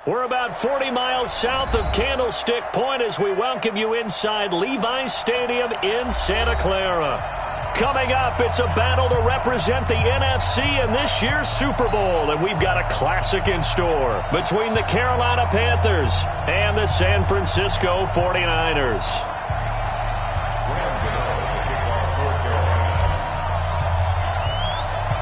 We're about 40 miles south of Candlestick Point as we welcome you inside Levi's Stadium in Santa Clara. Coming up, it's a battle to represent the NFC in this year's Super Bowl, and we've got a classic in store between the Carolina Panthers and the San Francisco 49ers.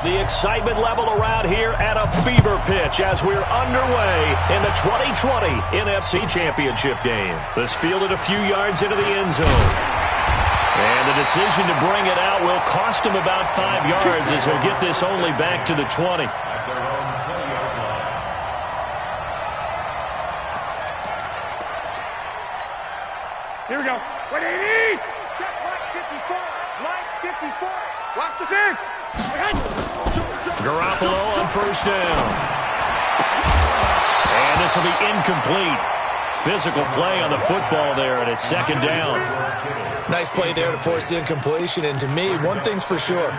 The excitement level around here at a fever pitch as we're underway in the 2020 NFC Championship game. This fielded a few yards into the end zone. And the decision to bring it out will cost him about 5 yards as he'll get this only back to the 20. Here we go. 180. Check line 54. Line 54. Watch the thing. Garoppolo on first down. And this will be incomplete. Physical play on the football there, and it's second down. Nice play there to force the incompletion. And to me, one thing's for sure.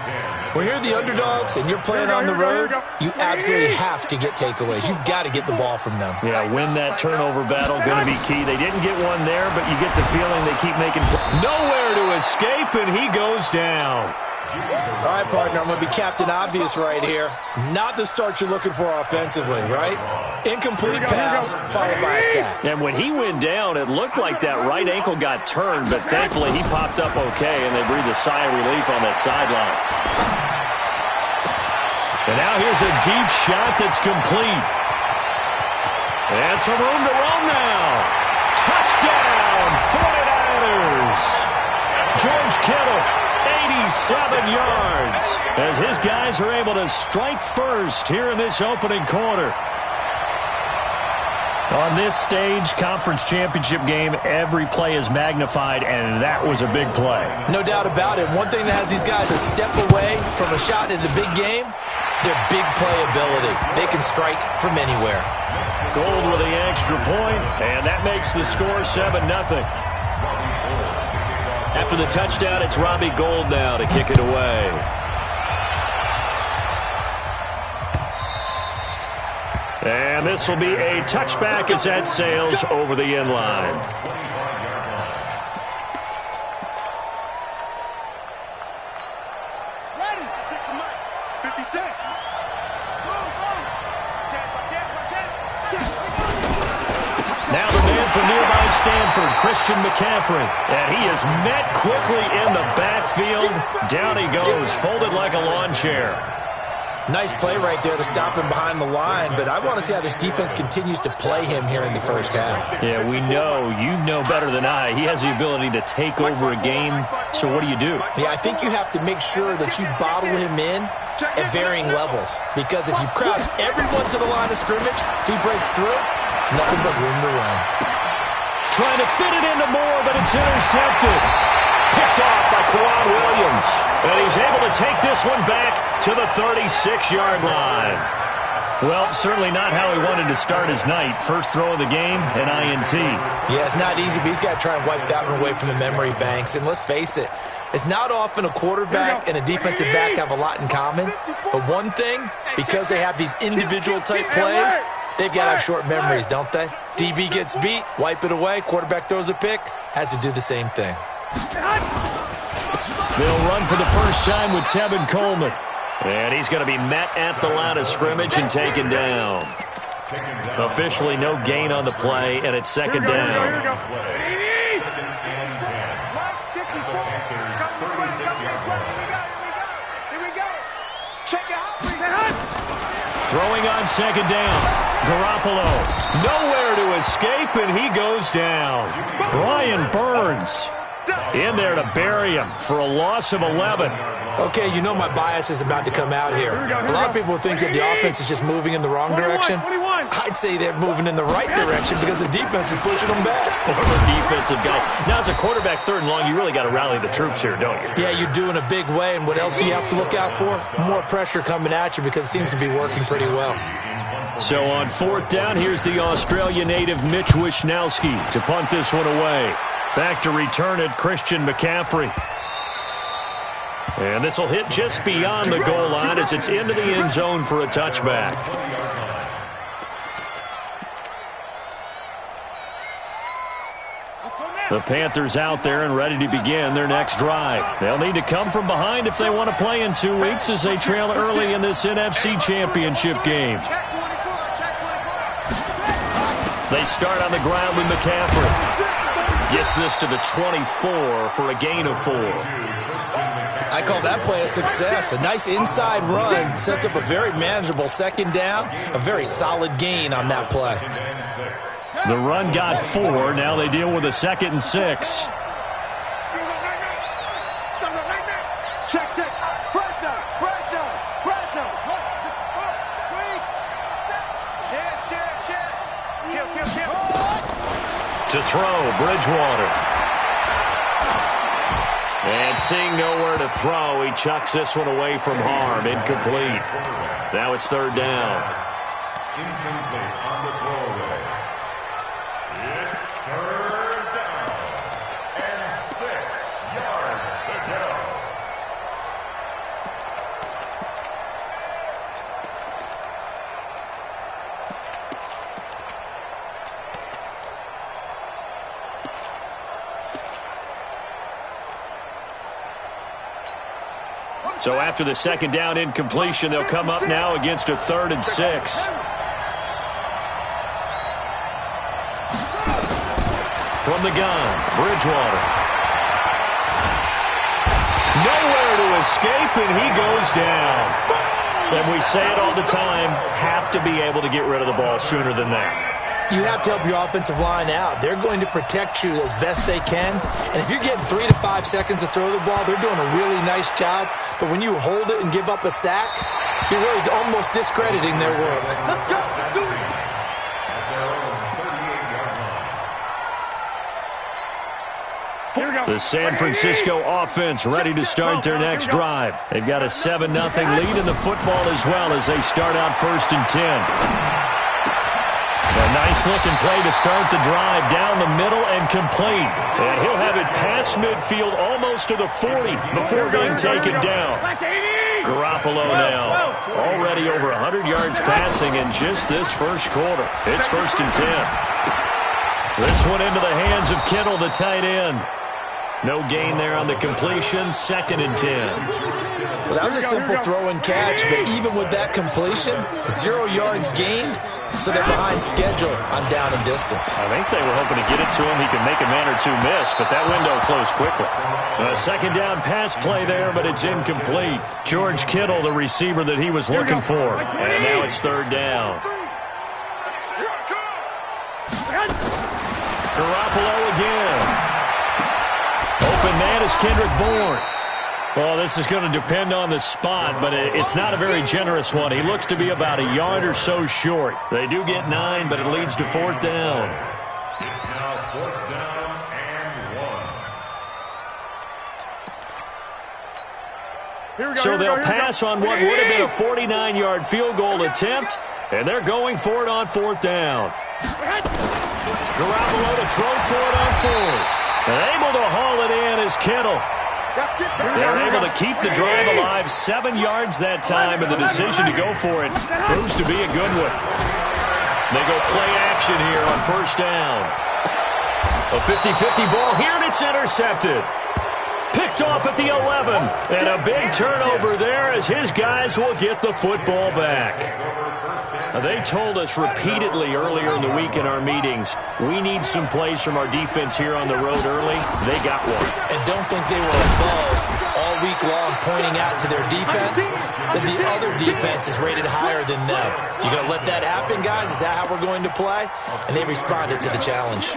When you're the underdogs and you're playing on the road, you absolutely have to get takeaways. You've got to get the ball from them. Yeah, win that turnover battle, going to be key. They didn't get one there, but you get the feeling they keep making nowhere to escape, and he goes down. All right, partner, I'm going to be Captain Obvious right here. Not the start you're looking for offensively, right? Incomplete pass followed by a sack. And when he went down, it looked like that right ankle got turned, but thankfully he popped up okay, and they breathed a sigh of relief on that sideline. And now here's a deep shot that's complete. And some room to roam now. Touchdown, 49ers. George Kittle. 87 yards as his guys are able to strike first here in this opening quarter. On this stage, conference championship game, every play is magnified, and that was a big play. No doubt about it. One thing that has these guys a step away from a shot in the big game, their big play ability. They can strike from anywhere. Gold with the extra point, and that makes the score 7-0. After the touchdown, it's Robbie Gould now to kick it away. And this will be a touchback as that sails over the end line. Ready. 50 cents. Now the man from nearby Stanford, Christian McCaffrey. And he is met quickly in the backfield. Down he goes, folded like a lawn chair. Nice play right there to stop him behind the line, but I want to see how this defense continues to play him here in the first half. Yeah, we know. You know better than I. He has the ability to take over a game, so what do you do? Yeah, I think you have to make sure that you bottle him in at varying levels, because if you crowd everyone to the line of scrimmage, if he breaks through, it's nothing but room to run. Trying to fit it into Moore, but it's intercepted. Picked off by Quan Williams. And he's able to take this one back to the 36-yard line. Well, certainly not how he wanted to start his night. First throw of the game, an INT. Yeah, it's not easy, but he's got to try and wipe that one away from the memory banks. And let's face it, it's not often a quarterback and a defensive back have a lot in common. But one thing, because they have these individual-type plays, they've got to have short memories, don't they? DB gets beat, wipe it away, quarterback throws a pick, has to do the same thing. They'll run for the first time with Tevin Coleman. And he's going to be met at the line of scrimmage and taken down. Officially no gain on the play, and it's second down. Throwing on second down. Garoppolo. Nowhere to escape, and he goes down. Brian Burns in there to bury him for a loss of 11. Okay, you know my bias is about to come out here. A lot of people think that the offense is just moving in the wrong direction. I'd say they're moving in the right direction because the defense is pushing them back. Former defensive guy. Now, as a quarterback, third and long, you really got to rally the troops here, don't you? Yeah, you do in a big way. And what else do you have to look out for? More pressure coming at you because it seems to be working pretty well. So on fourth down, here's the Australia native Mitch Wishnowsky to punt this one away. Back to return it, Christian McCaffrey. And this will hit just beyond the goal line as it's into the end zone for a touchback. The Panthers out there and ready to begin their next drive. They'll need to come from behind if they want to play in 2 weeks as they trail early in this NFC Championship game. They start on the ground with McCaffrey. Gets this to the 24 for a gain of 4. I call that play a success. A nice inside run sets up a very manageable second down. A very solid gain on that play. The run got 4. Now they deal with a 2nd and 6. Check. Fresno. To throw, Bridgewater. And seeing nowhere to throw, he chucks this one away from harm. Incomplete. Now it's 3rd down. Incomplete on the throwaway. It's 3rd down and 6 yards to go. So after the 2nd down incompletion, they'll come up now against a 3rd and 6. From the gun, Bridgewater. Nowhere to escape, and he goes down. And we say it all the time, have to be able to get rid of the ball sooner than that. You have to help your offensive line out. They're going to protect you as best they can. And if you're getting 3 to 5 seconds to throw the ball, they're doing a really nice job. But when you hold it and give up a sack, you're really almost discrediting their work. Let's go. Do it. The San Francisco offense ready to start their next drive. They've got a 7-0 lead in the football as well as they start out 1st and 10. A nice-looking play to start the drive down the middle and complete. And he'll have it past midfield almost to the 40 before being taken down. Garoppolo now already over 100 yards passing in just this first quarter. It's 1st and 10. This one into the hands of Kittle, the tight end. No gain there on the completion, 2nd and 10. Well, that was a simple throw and catch, but even with that completion, 0 yards gained, so they're behind schedule on down and distance. I think they were hoping to get it to him. He could make a man or two miss, but that window closed quickly. A 2nd down pass play there, but it's incomplete. George Kittle, the receiver that he was looking for. And now it's 3rd down. Garoppolo again. Open man is Kendrick Bourne. Well, this is going to depend on the spot, but it's not a very generous one. He looks to be about a yard or so short. They do get 9, but it leads to 4th down. It's now 4th down and 1. So they'll pass on what would have been a 49-yard field goal attempt, and they're going for it on 4th down. Garoppolo to throw for it on 4th. And able to haul it in is Kittle. They're able to keep the drive alive 7 yards that time, and the decision to go for it proves to be a good one. They go play action here on 1st down. A 50-50 ball here, and it's intercepted. Picked off at the 11, and a big turnover there as his guys will get the football back. They told us repeatedly earlier in the week in our meetings, we need some plays from our defense here on the road early. They got one. And don't think they were above all week long pointing out to their defense that the other defense is rated higher than them. You going to let that happen, guys? Is that how we're going to play? And they responded to the challenge.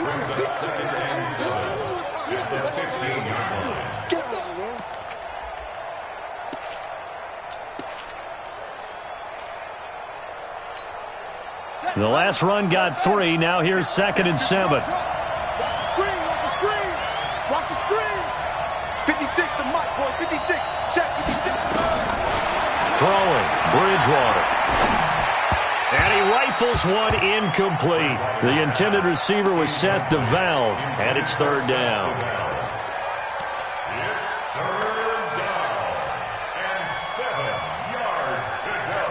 The last run got 3. Now here's 2nd and 7. Watch the screen. Watch the screen. 56 to Mike, boy. 56. Check 56. Throwing, Bridgewater. And he rifles one incomplete. The intended receiver was set to Valve, and it's 3rd down. It's 3rd down and 7 yards to go.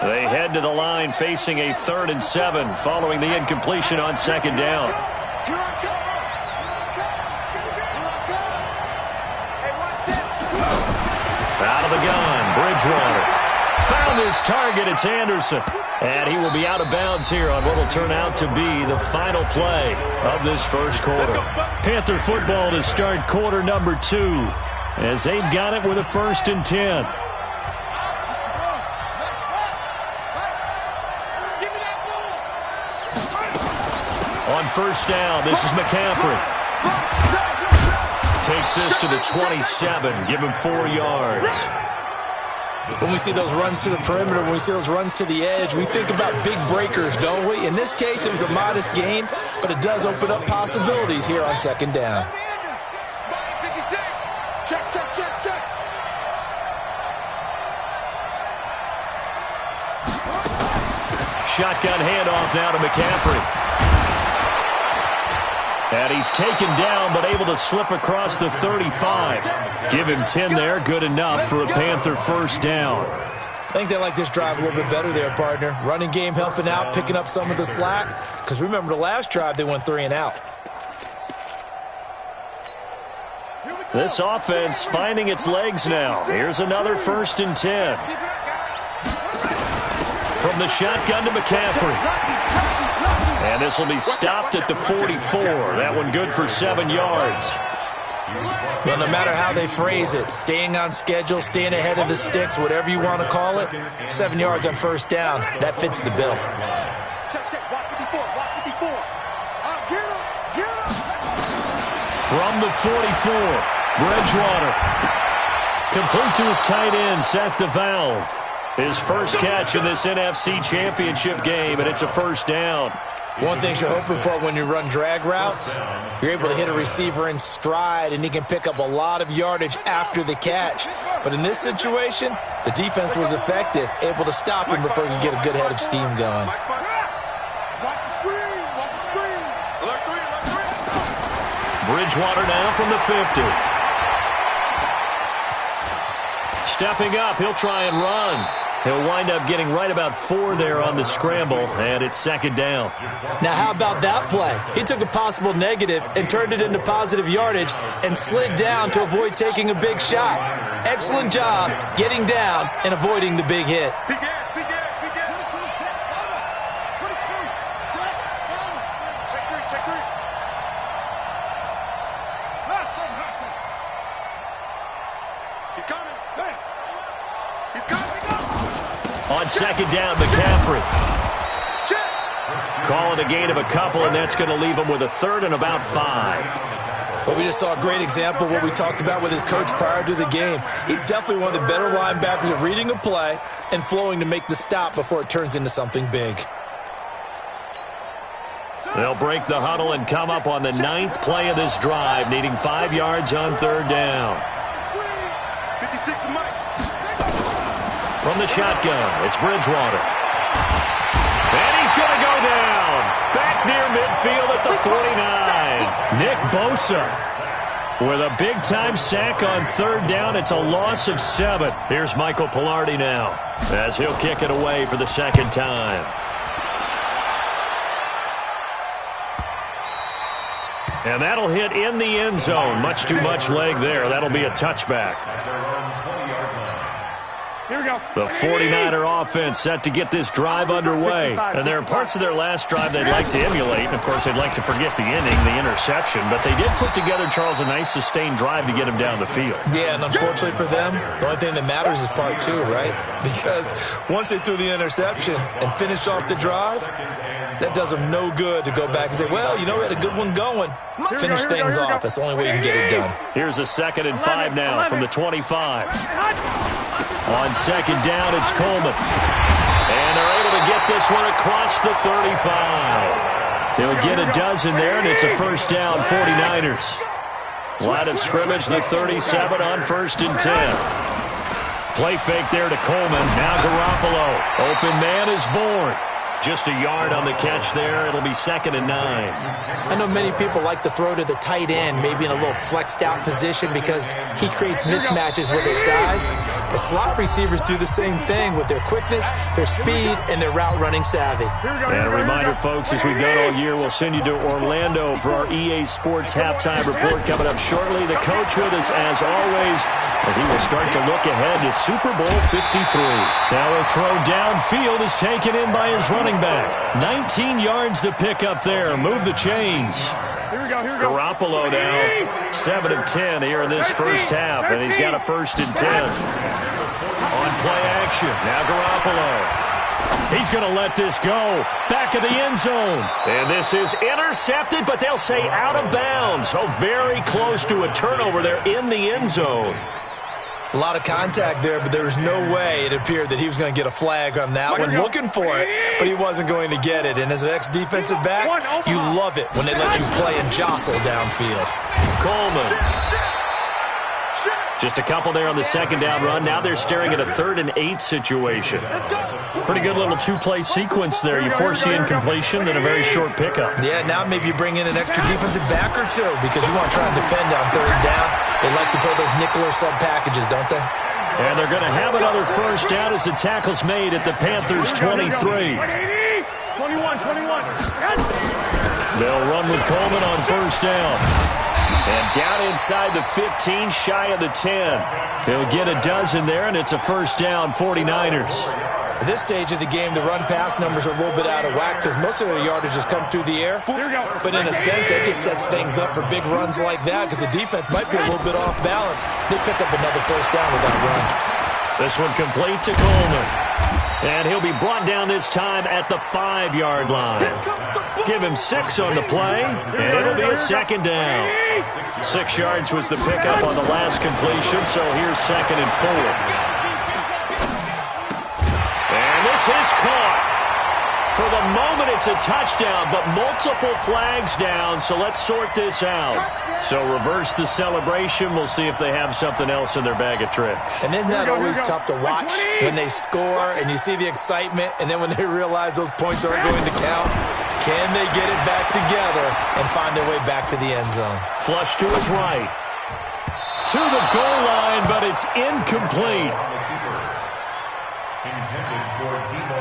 They head to the line facing a 3rd and 7 following the incompletion on 2nd down. Out of the gun, Bridgewater. Found his target, it's Anderson. And he will be out of bounds here on what will turn out to be the final play of this first quarter. Panther football to start quarter number 2 as they've got it with a 1st and 10. On 1st down, this is McCaffrey. Takes this to the 27, give him 4 yards. When we see those runs to the perimeter, when we see those runs to the edge, we think about big breakers, don't we? In this case, it was a modest gain, but it does open up possibilities here on 2nd down. Check, check, check, check. Shotgun handoff now to McCaffrey. And he's taken down, but able to slip across the 35. Give him 10 there, good enough for a Panther 1st down. I think they like this drive a little bit better there, partner. Running game helping out, picking up some of the slack. Because remember, the last drive, they went 3 and out. This offense finding its legs now. Here's another 1st and 10. From the shotgun to McCaffrey. And this will be stopped at the 44. That one good for 7 yards. Well, no matter how they phrase it, staying on schedule, staying ahead of the sticks, whatever you want to call it, 7 yards on 1st down, that fits the bill. Check, check, block 54, block 54. Get him, get him. From the 44, Bridgewater. Complete to his tight end, Seth DeValve. His first catch in this NFC Championship game, and it's a 1st down. One thing you're hoping for when you run drag routes, you're able to hit a receiver in stride, and he can pick up a lot of yardage after the catch. But in this situation, the defense was effective, able to stop him before he could get a good head of steam going. Watch the screen, watch the screen. Left 3, left 3. Bridgewater now from the 50. Stepping up, he'll try and run. He'll wind up getting right about 4 there on the scramble, and it's 2nd down. Now, how about that play? He took a possible negative and turned it into positive yardage and slid down to avoid taking a big shot. Excellent job getting down and avoiding the big hit. Begin, begin, begin. Check 3, check 3. Hustle. He's coming. Hey. He's coming. On 2nd down, McCaffrey. Calling a gain of a couple, and that's going to leave him with a 3rd and about 5. But we just saw a great example of what we talked about with his coach prior to the game. He's definitely one of the better linebackers at reading a play and flowing to make the stop before it turns into something big. They'll break the huddle and come up on the 9th play of this drive, needing 5 yards on 3rd down. 56 to Mike. From the shotgun, it's Bridgewater. And he's going to go down. Back near midfield at the 49. Nick Bosa with a big-time sack on 3rd down. It's a loss of 7. Here's Michael Pilardi now as he'll kick it away for the 2nd time. And that'll hit in the end zone. Much too much leg there. That'll be a touchback. Here we go. The 49er offense set to get this drive underway. And there are parts of their last drive they'd like to emulate. And, of course, they'd like to forget the inning, the interception. But they did put together, Charles, a nice sustained drive to get him down the field. Yeah, and unfortunately for them, the only thing that matters is part 2, right? Because once they threw the interception and finished off the drive, that does them no good to go back and say, well, you know, we had a good one going. Finish things off. That's the only way you can get it done. Here's a 2nd and 5 now from the 25. On 2nd down, it's Coleman. And they're able to get this one across the 35. They'll get a dozen there, and it's a 1st down, 49ers. Line of scrimmage, the 37 on 1st and 10. Play fake there to Coleman. Now Garoppolo. Open man is born. Just a yard on the catch there. It'll be 2nd and 9. I know many people like to throw to the tight end, maybe in a little flexed out position because he creates mismatches with his size. But slot receivers do the same thing with their quickness, their speed, and their route running savvy. And a reminder, folks, as we've done all year, we'll send you to Orlando for our EA Sports halftime report coming up shortly. The coach with us, as always, as he will start to look ahead to Super Bowl 53. Now a throw downfield is taken in by his running back. 19 yards to pick up there. Move the chains. Garoppolo now 7 of 10 here in this first half, and he's got a 1st and 10. On play action, now Garoppolo. He's going to let this go. Back of the end zone. And this is intercepted, but they'll say out of bounds. So very close to a turnover there in the end zone. A lot of contact there, but there was no way it appeared that he was going to get a flag on that one. Looking for it, but he wasn't going to get it. And as an ex-defensive back, you love it when they let you play and jostle downfield. Coleman. Just a couple there on the 2nd down run. Now they're staring at a 3rd and 8 situation. Pretty good little 2-play sequence there. You force the incompletion, then a very short pickup. Yeah, now maybe you bring in an extra defensive back or two because you want to try and defend on 3rd down. They like to play those nickel or sub packages, don't they? And they're going to have another 1st down as the tackle's made at the Panthers' 23. 21. They'll run with Coleman on 1st down. And down inside the 15, shy of the 10. He'll get a dozen there, and it's a 1st down, 49ers. At this stage of the game, the run-pass numbers are a little bit out of whack because most of their yardage has come through the air. But in a sense, that just sets things up for big runs like that because the defense might be a little bit off balance. They pick up another 1st down with that run. This one complete to Coleman. And he'll be brought down this time at the 5-yard line. Give him 6 on the play, and it'll be a 2nd down. 6 yards was the pickup on the last completion, so here's 2nd and 4. And this is caught. For the moment, it's a touchdown, but multiple flags down, so let's sort this out. So reverse the celebration. We'll see if they have something else in their bag of tricks. And isn't that always tough to watch when they score and you see the excitement, and then when they realize those points aren't going to count? Can they get it back together and find their way back to the end zone? Flush to his right. To the goal line, but it's incomplete.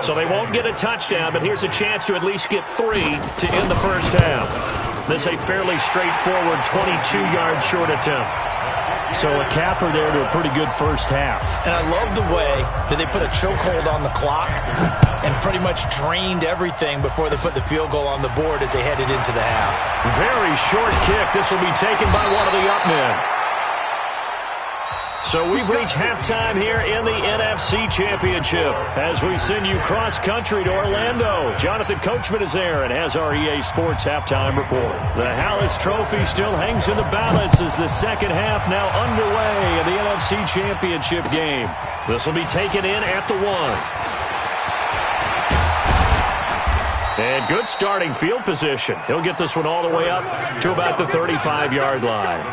So they won't get a touchdown, but here's a chance to at least get 3 to end the first half. This a fairly straightforward 22-yard short attempt. So a capper there to a pretty good first half. And I love the way that they put a chokehold on the clock and pretty much drained everything before they put the field goal on the board as they headed into the half. Very short kick. This will be taken by one of the up men. So we've reached halftime here in the NFC Championship as we send you cross-country to Orlando. Jonathan Coachman is there and has our EA Sports halftime report. The Hallis Trophy still hangs in the balance as the second half now underway in the NFC Championship game. This will be taken in at the 1. And good starting field position. He'll get this one all the way up to about the 35-yard line.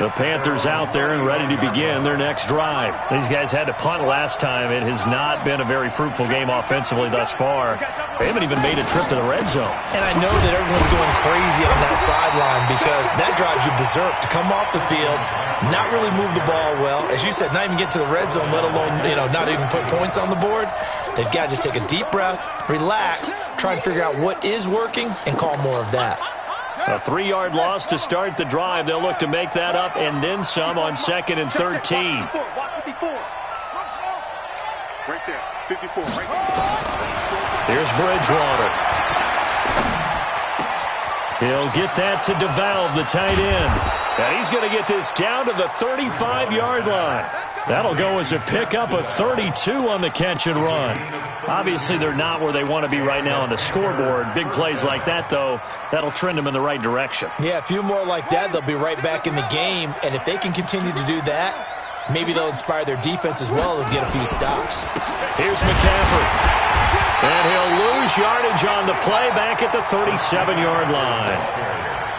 The Panthers out there and ready to begin their next drive. These guys had to punt last time. It has not been a very fruitful game offensively thus far. They haven't even made a trip to the red zone. And I know that everyone's going crazy on that sideline because that drives you berserk to come off the field, not really move the ball well. As you said, not even get to the red zone, let alone, not even put points on the board. They've got to just take a deep breath, relax, try and figure out what is working, and call more of that. A 3-yard loss to start the drive. They'll look to make that up and then some on 2nd and 13. Right there, 54, right there. Here's Bridgewater. He'll get that to DeValve, the tight end. And he's going to get this down to the 35-yard line. That'll go as a pickup of 32 on the catch and run. Obviously, they're not where they want to be right now on the scoreboard. Big plays like that, though, that'll trend them in the right direction. Yeah, a few more like that, they'll be right back in the game. And if they can continue to do that, maybe they'll inspire their defense as well and get a few stops. Here's McCaffrey. And he'll lose yardage on the play back at the 37-yard line.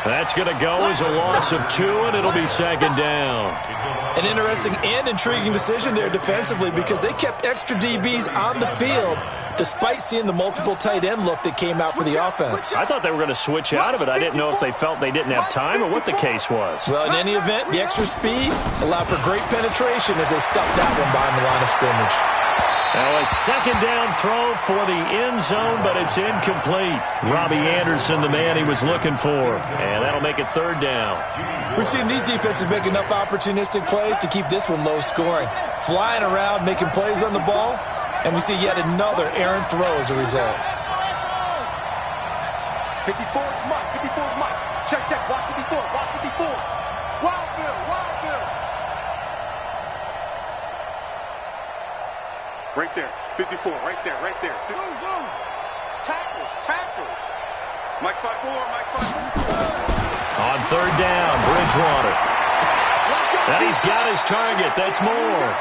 That's going to go as a loss of 2, and it'll be second down. An interesting and intriguing decision there defensively because they kept extra DBs on the field despite seeing the multiple tight end look that came out for the offense. I thought they were going to switch out of it. I didn't know if they felt they didn't have time or what the case was. Well, in any event, the extra speed allowed for great penetration as they stuffed that one behind the line of scrimmage. Now a second down throw for the end zone, but it's incomplete. Robbie Anderson, the man he was looking for. And that'll make it third down. We've seen these defenses make enough opportunistic plays to keep this one low scoring. Flying around, making plays on the ball, and we see yet another errant throw as a result. 54 is Mike. 54 is Mike. Check, check. Watch 54. Watch 54. Wild Bill. Wild Bill. Right there. 54. Right there. Right there. Zoom, zoom. Tackles. Tackles. Mike 5-4. Mike 5-4. On third down, Bridgewater. And he's got his target. That's Moore.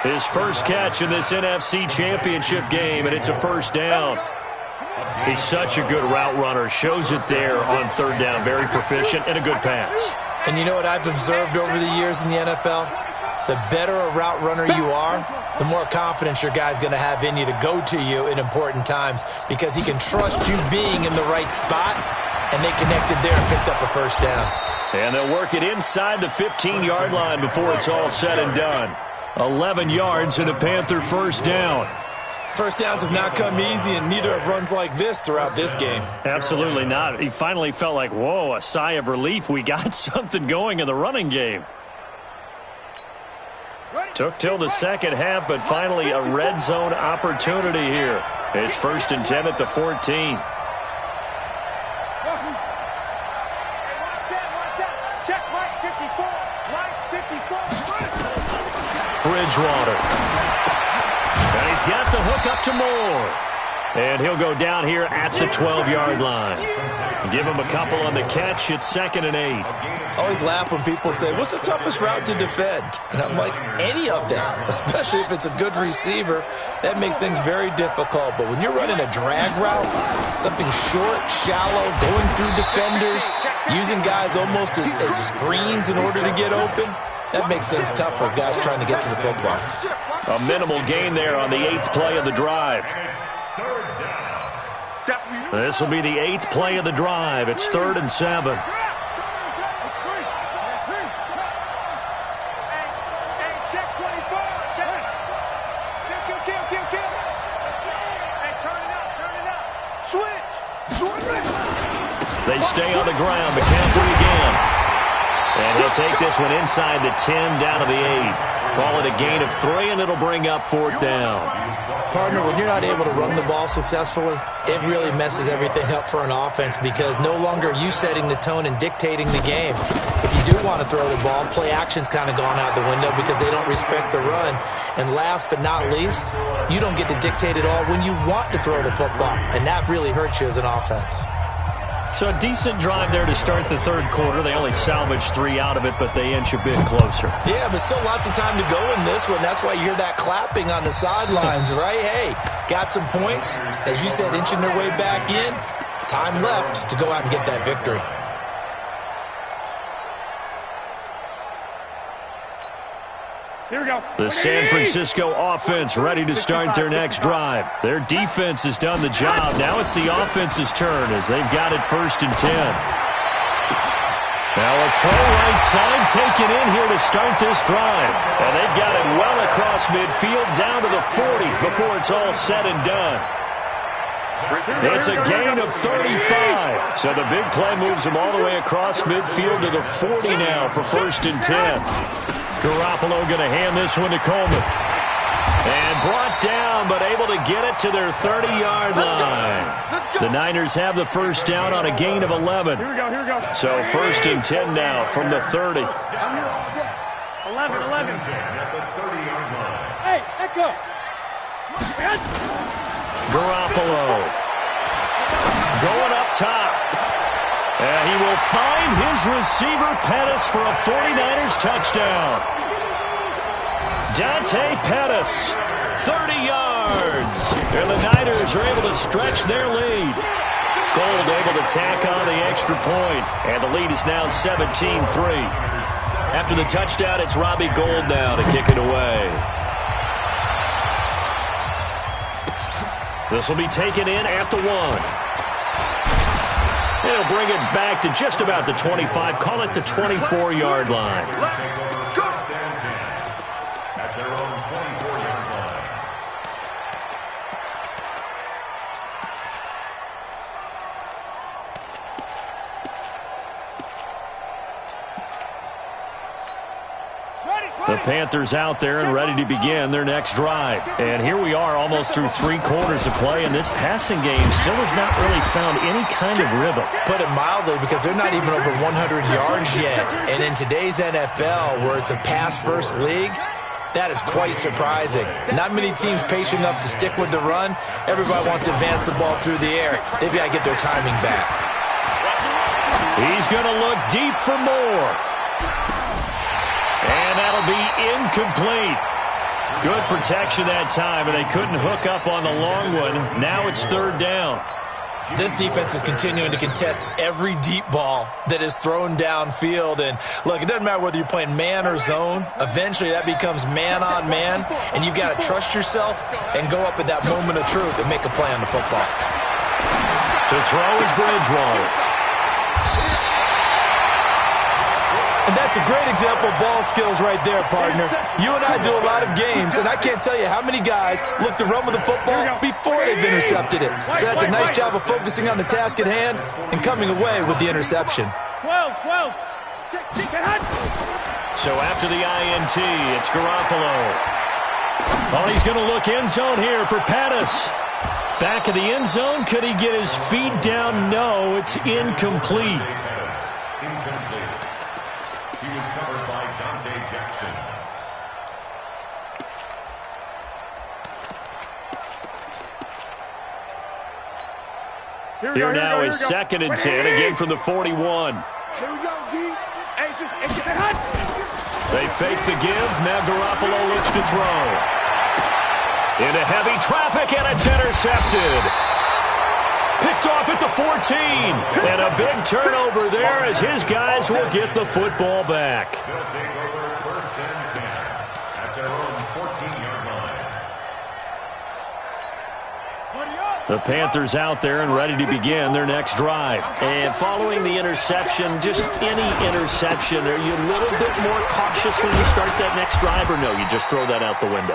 His first catch in this NFC Championship game, and it's a first down. He's such a good route runner. Shows it there on third down. Very proficient and a good pass. And you know what I've observed over the years in the NFL? The better a route runner you are, the more confidence your guy's going to have in you to go to you in important times because he can trust you being in the right spot, and they connected there and picked up a first down. And they'll work it inside the 15-yard line before it's all said and done. 11 yards and a Panther first down. First downs have not come easy, and neither have runs like this throughout this game. Absolutely not. He finally felt like, whoa, a sigh of relief. We got something going in the running game. Took till the second half, but finally a red zone opportunity here. It's 1st and 10 at the 14. Check Mike 54. Mike 54. Bridgewater. And he's got the hook up to Moore. And he'll go down here at the 12-yard line. Give him a couple on the catch. It's 2nd and 8. I always laugh when people say, what's the toughest route to defend? And I'm like, any of them, especially if it's a good receiver. That makes things very difficult. But when you're running a drag route, something short, shallow, going through defenders, using guys almost as screens in order to get open, that makes things tough for guys trying to get to the football. A minimal gain there on the 8th play of the drive. This will be the 8th play of the drive. It's 3rd and 7. They stay on the ground. McCaffrey again. And he'll take this one inside the 10 down to the 8. Call it a gain of 3, and it'll bring up 4th down. Partner, when you're not able to run the ball successfully, it really messes everything up for an offense because no longer are you setting the tone and dictating the game. If you do want to throw the ball, play action's kind of gone out the window because they don't respect the run. And last but not least, you don't get to dictate it all when you want to throw the football, and that really hurts you as an offense. So a decent drive there to start the 3rd quarter. They only salvaged 3 out of it, but they inch a bit closer. Yeah, but still lots of time to go in this one. That's why you hear that clapping on the sidelines, right? Hey, got some points. As you said, inching their way back in. Time left to go out and get that victory. Here we go. The San Francisco offense ready to start their next drive. Their defense has done the job. Now it's the offense's turn as they've got it 1st and 10. Now a throw right side taken in here to start this drive. And they've got it well across midfield down to the 40 before it's all said and done. It's a gain of 35. So the big play moves them all the way across midfield to the 40 now for 1st and 10. Garoppolo going to hand this one to Coleman. And brought down, but able to get it to their 30-yard line. The Niners have the first down on a gain of 11. Here we go, here we go. So 1st and 10 now from the 30. 11. Hey, echo. Garoppolo going up top. And he will find his receiver, Pettis, for a 49ers touchdown. Dante Pettis, 30 yards. And the Niners are able to stretch their lead. Gold able to tack on the extra point, and the lead is now 17-3. After the touchdown, it's Robbie Gold now to kick it away. This will be taken in at the 1. He'll bring it back to just about the 25, call it the 24-yard line. At their own 24-yard line. The Panthers out there and ready to begin their next drive. And here we are almost through 3 quarters of play, and this passing game still has not really found any kind of rhythm. Put it mildly, because they're not even over 100 yards yet. And in today's NFL, where it's a pass-first league, that is quite surprising. Not many teams patient enough to stick with the run. Everybody wants to advance the ball through the air. They've got to get their timing back. He's going to look deep for more. And that'll be incomplete. Good protection that time, and they couldn't hook up on the long one. Now it's 3rd down. This defense is continuing to contest every deep ball that is thrown downfield. And, look, it doesn't matter whether you're playing man or zone. Eventually that becomes man on man, and you've got to trust yourself and go up at that moment of truth and make a play on the football. To throw is Bridgewater. And that's a great example of ball skills right there, partner. You and I do a lot of games, and I can't tell you how many guys look to run with the football before they've intercepted it. So that's a nice job of focusing on the task at hand and coming away with the interception. 12. So after the INT, it's Garoppolo. Oh, he's going to look end zone here for Pettis. Back of the end zone. Could he get his feet down? No, it's incomplete. Here now is 2nd and 10, again from the 41. Here we go, D. They fake the give. Now Garoppolo looks to throw. Into heavy traffic, and it's intercepted. Picked off at the 14. And a big turnover there as his guys will get the football back. They'll take over 1st and 10 at their own 14-yard line. The Panthers out there and ready to begin their next drive. And following the interception, just any interception, are you a little bit more cautious when you start that next drive, or no, you just throw that out the window?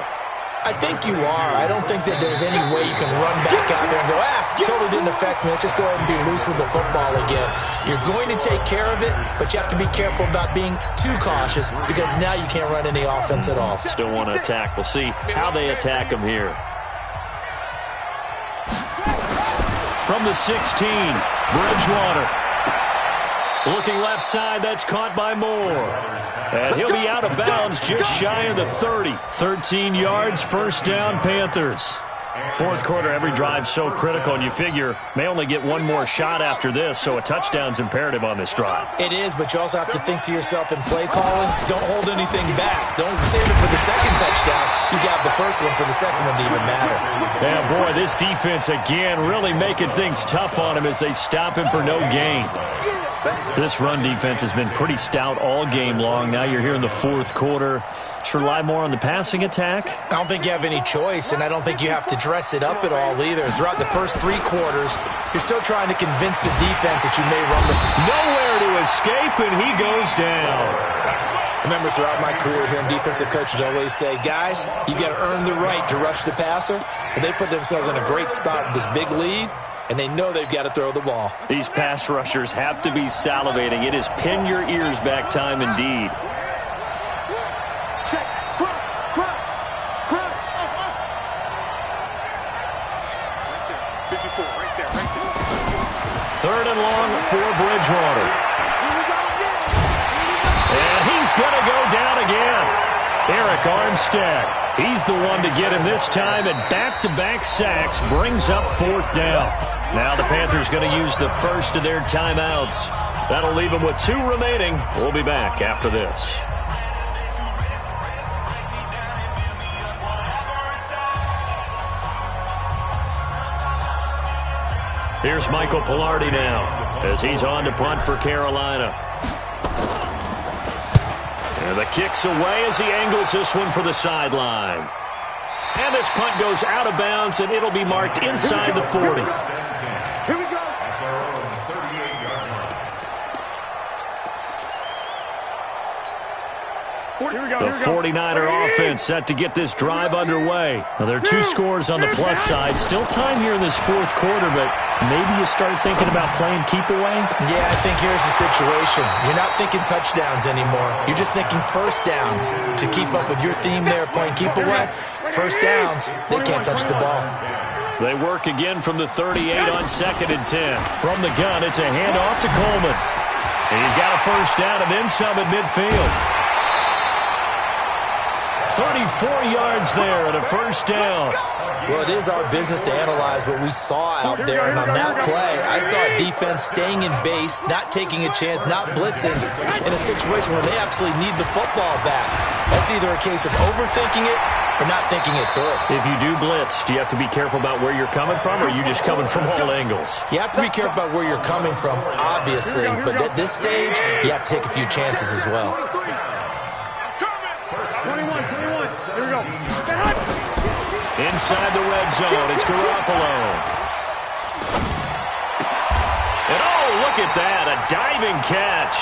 I think you are. I don't think that there's any way you can run back out there and go, totally didn't affect me. Let's just go ahead and be loose with the football again. You're going to take care of it, but you have to be careful about being too cautious, because now you can't run any offense at all. Still want to attack. We'll see how they attack him here. From the 16, Bridgewater. Looking left side, that's caught by Moore. And he'll be out of bounds just shy of the 30. 13 yards, 1st down, Panthers. 4th quarter, every drive so critical, and you figure may only get one more shot after this, so a touchdown's imperative on this drive. It is, but you also have to think to yourself in play calling, don't hold anything back. Don't save it for the 2nd touchdown. You got the 1st one for the 2nd one to even matter. Yeah, boy, this defense again really making things tough on him as they stop him for no gain. This run defense has been pretty stout all game long. Now you're here in the 4th quarter. Should rely more on the passing attack? I don't think you have any choice, and I don't think you have to dress it up at all either. Throughout the first 3 quarters, you're still trying to convince the defense that you may run the... Nowhere to escape, and he goes down. Remember, throughout my career here in defensive coaches always say, guys, you got to earn the right to rush the passer. But they put themselves in a great spot with this big lead, and they know they've got to throw the ball. These pass rushers have to be salivating. It is pin your ears back time indeed. Check. Crunch. 54, right there. 3rd and long for Bridgewater. And he's going to go down again. Eric Armstead. He's the one to get him this time, and back-to-back sacks brings up 4th down. Now the Panthers going to use the first of their timeouts. That'll leave them with 2 remaining. We'll be back after this. Here's Michael Pilardi now as he's on to punt for Carolina. And the kick's away as he angles this one for the sideline. And this punt goes out of bounds, and it'll be marked inside the 40. Here we go. The 49er offense set to get this drive underway. Now, there are 2 scores on the plus side. Still time here in this fourth quarter, but maybe you start thinking about playing keep away? Yeah, I think here's the situation. You're not thinking touchdowns anymore. You're just thinking first downs. To keep up with your theme there, playing keep away, first downs, they can't touch the ball. They work again from the 38 on 2nd and 10. From the gun, it's a handoff to Coleman. And he's got a first down and then some at midfield. 34 yards there and a first down. Well, it is our business to analyze what we saw out there. And on that play, I saw a defense staying in base, not taking a chance, not blitzing in a situation where they absolutely need the football back. That's either a case of overthinking it or not thinking it through. If you do blitz, do you have to be careful about where you're coming from, or are you just coming from all angles? You have to be careful about where you're coming from, obviously. But at this stage, you have to take a few chances as well. 21. Here we go. Inside the red zone, it's Garoppolo. And oh, look at that, a diving catch.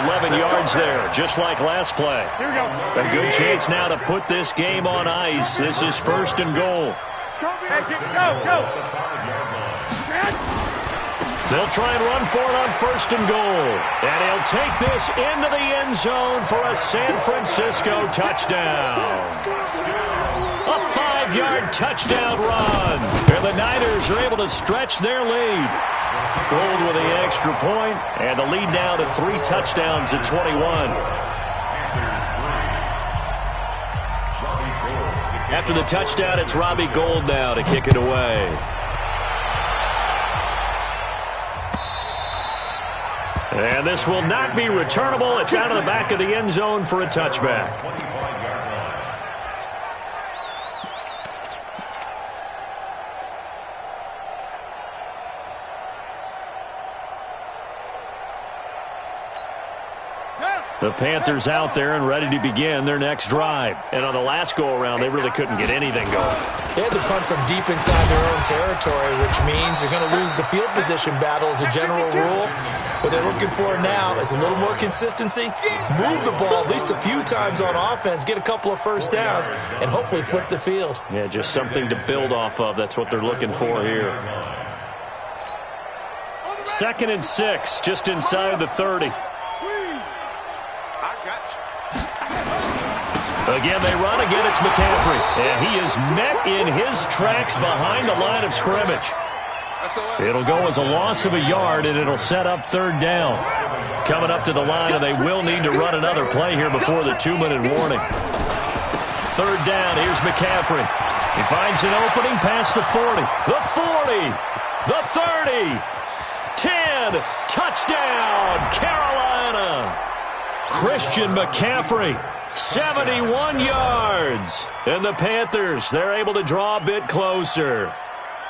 11 yards there, just like last play. Here we go. A good chance now to put this game on ice. This is 1st and goal. Go. They'll try and run for it on 1st and goal. And he'll take this into the end zone for a San Francisco touchdown. A 5-yard touchdown run. And the Niners are able to stretch their lead. Gold with the extra point, and the lead now to 3 touchdowns at 21. After the touchdown, it's Robbie Gould now to kick it away. And this will not be returnable. It's out of the back of the end zone for a touchback. The Panthers out there and ready to begin their next drive. And on the last go-around, they really couldn't get anything going. They had to punt from deep inside their own territory, which means they're going to lose the field position battle as a general rule. What they're looking for now is a little more consistency, move the ball at least a few times on offense, get a couple of first downs, and hopefully flip the field. Yeah, just something to build off of. That's what they're looking for here. 2nd and 6, just inside the 30. Again, they run. Again, it's McCaffrey. And he is met in his tracks behind the line of scrimmage. It'll go as a loss of a yard, and it'll set up 3rd down. Coming up to the line, and they will need to run another play here before the 2-minute warning. 3rd down, here's McCaffrey. He finds an opening past the 40. The 40. The 30. 10. Touchdown, Carolina. Christian McCaffrey. 71 yards. And the Panthers, they're able to draw a bit closer.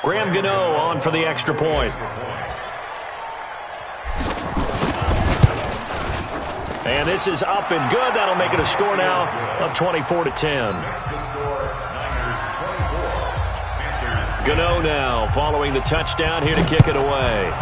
Graham Gano on for the extra point. And this is up and good. That'll make it a score now of 24-10. Gano now following the touchdown here to kick it away.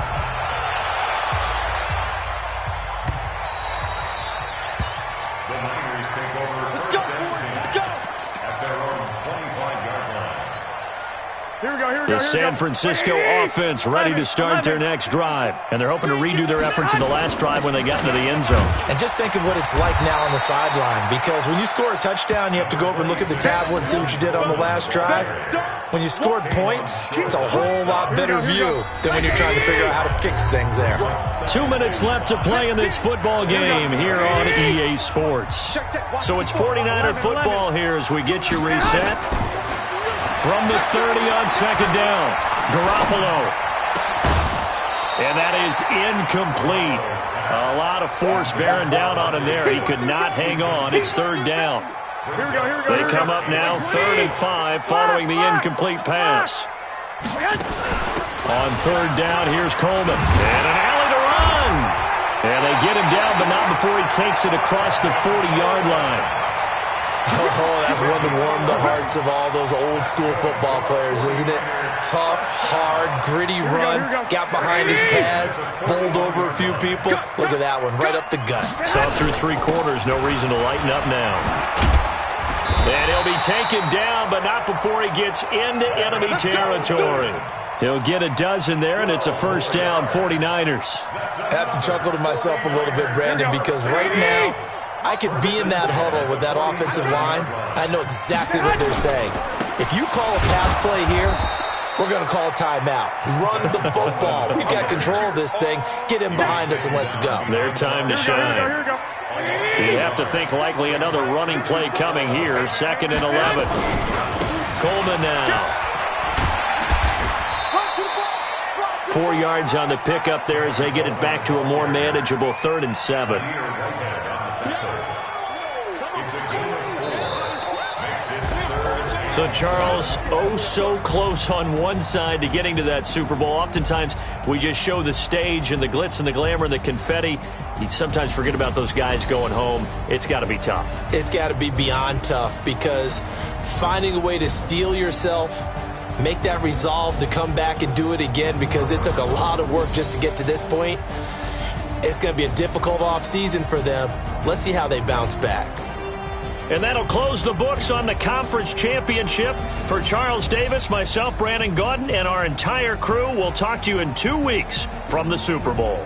The San Francisco offense ready to start their next drive. And they're hoping to redo their efforts in the last drive when they got into the end zone. And just think of what it's like now on the sideline. Because when you score a touchdown, you have to go over and look at the tablet and see what you did on the last drive. When you scored points, it's a whole lot better view than when you're trying to figure out how to fix things there. 2 minutes left to play in this football game here on EA Sports. So it's 49er football here as we get you reset. From the 30 on 2nd down, Garoppolo. And that is incomplete. A lot of force bearing down on him there. He could not hang on. It's 3rd down. They come up now 3rd and 5 following the incomplete pass. On third down, here's Coleman. And an alley to run. And they get him down, but not before he takes it across the 40-yard line. Oh, that's one to warm the hearts of all those old-school football players, isn't it? Tough, hard, gritty run. Got behind his pads, bowled over a few people. Look at that one, right up the gut. So through 3 quarters, no reason to lighten up now. And he'll be taken down, but not before he gets into enemy territory. He'll get a dozen there, and it's a first down, 49ers. I have to chuckle to myself a little bit, Brandon, because right now, I could be in that huddle with that offensive line. I know exactly what they're saying. If you call a pass play here, we're going to call a timeout. Run the football. We've got control of this thing. Get him behind us and let's go. Their time to shine. You have to think likely another running play coming here. 2nd and 11. Coleman now. 4 yards on the pickup there as they get it back to a more manageable 3rd and 7. So, Charles, oh so close on one side to getting to that Super Bowl. Oftentimes, we just show the stage and the glitz and the glamour and the confetti. You sometimes forget about those guys going home. It's got to be tough. It's got to be beyond tough because finding a way to steel yourself, make that resolve to come back and do it again because it took a lot of work just to get to this point. It's going to be a difficult offseason for them. Let's see how they bounce back. And that'll close the books on the conference championship. For Charles Davis, myself, Brandon Gaudin, and our entire crew, we'll talk to you in 2 weeks from the Super Bowl.